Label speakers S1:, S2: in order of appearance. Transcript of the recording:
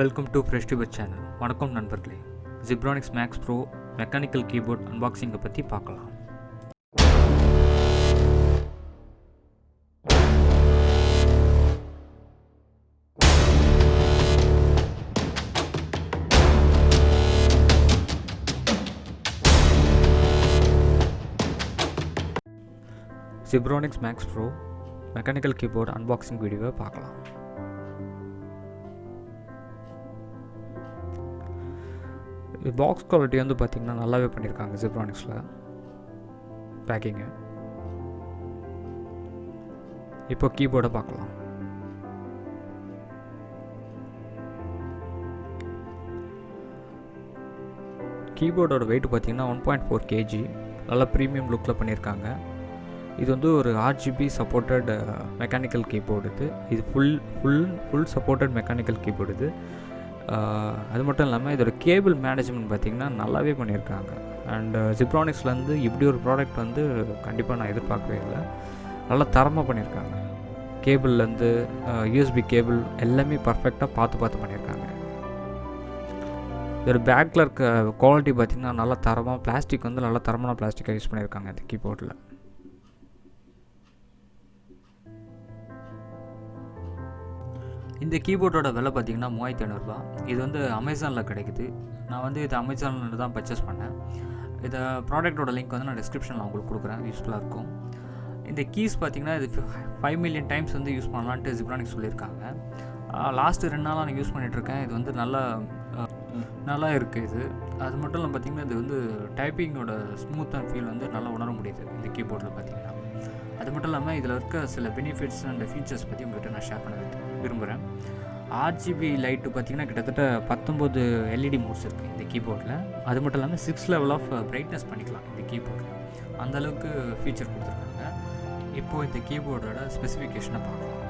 S1: Welcome to fresh tuber channel. வணக்கம் நண்பர்களே. Zebronics Max Pro mechanical keyboard அன்பாக்சிங்கை பற்றி பார்க்கலாம். Zebronics Max Pro mechanical keyboard unboxing வீடியோவை பார்க்கலாம். பாக்ஸ் குவாலிட்டி வந்து பார்த்திங்கன்னா நல்லாவே பண்ணியிருக்காங்க ஜிப்ரானிக்ஸில் பேக்கிங்கு. இப்போ கீபோர்டை பார்க்கலாம். கீபோர்டோட வெயிட் பார்த்திங்கன்னா 1.4 kg. நல்லா ப்ரீமியம் லுக்கில் பண்ணியிருக்காங்க. இது வந்து ஒரு RGB சப்போர்ட்டட் மெக்கானிக்கல் கீபோர்டு. இது ஃபுல் சப்போர்ட்டட் மெக்கானிக்கல் கீபோர்டு இது. அது மட்டும் இல்லாமல் இதோட கேபிள் மேனேஜ்மெண்ட் பார்த்திங்கன்னா நல்லாவே பண்ணியிருக்காங்க. அண்ட் ஜிப்ரானிக்ஸ்லேருந்து இப்படி ஒரு ப்ராடக்ட் வந்து கண்டிப்பாக நான் எதிர்பார்க்கவே இல்லை. நல்லா தரமாக பண்ணியிருக்காங்க. கேபிள்லேருந்து USB கேபிள் எல்லாமே பர்ஃபெக்டாக பார்த்து பண்ணியிருக்காங்க. இதோட பேக்கில் இருக்க குவாலிட்டி பார்த்திங்கன்னா நல்லா தரமாக, பிளாஸ்டிக் வந்து நல்லா தரமான பிளாஸ்டிக்காக யூஸ் பண்ணியிருக்காங்க இந்த கீபோர்டில். இந்த கீபோர்டோட விலை பார்த்திங்கன்னா 3500 ரூபா. இது வந்து அமேசானில் கிடைக்குது. நான் வந்து இது அமேசானில் தான் பர்ச்சேஸ் பண்ணேன். இதை ப்ராடக்டோட லிங்க் வந்து நான் டிஸ்கிரிப்ஷனில் உங்களுக்கு கொடுக்குறேன், யூஸ்ஃபுல்லாக இருக்கும். இந்த கீஸ் பார்த்திங்கன்னா இது 5 மில்லியன் டைம்ஸ் வந்து யூஸ் பண்ணலான்ட்டு ஜிப்ரானிக்ஸ் சொல்லியிருக்காங்க. லாஸ்ட்டு 2 நாளாக நான் யூஸ் பண்ணிகிட்ருக்கேன். இது வந்து நல்லா இருக்குது இது. அது மட்டும் இல்லாமல் பார்த்திங்கன்னா இது வந்து டைப்பிங்கோட ஸ்மூத் அண்ட் ஃபீல் வந்து நல்லா உணர முடியுது இந்த கீபோர்டில் பார்த்திங்கன்னா. அது மட்டும் இல்லாமல் இதில் இருக்க சில பெனிஃபிட்ஸ் அண்ட் ஃபீச்சர்ஸ் பற்றி உங்கள்கிட்ட நான் ஷேர் பண்ண விரும்புகிறேன். RGB லைட்டு பார்த்திங்கன்னா கிட்டத்தட்ட 19 LED மோட்ஸ் இருக்குது இந்த கீபோர்டில். அது மட்டும் இல்லாமல் 6 லெவல் ஆஃப் பிரைட்னஸ் பண்ணிக்கலாம் இந்த கீபோர்டில். அந்தளவுக்கு ஃபீச்சர் கொடுத்துருக்காங்க. இப்போது இந்த கீபோர்டோட ஸ்பெசிஃபிகேஷனை பார்க்கலாம்.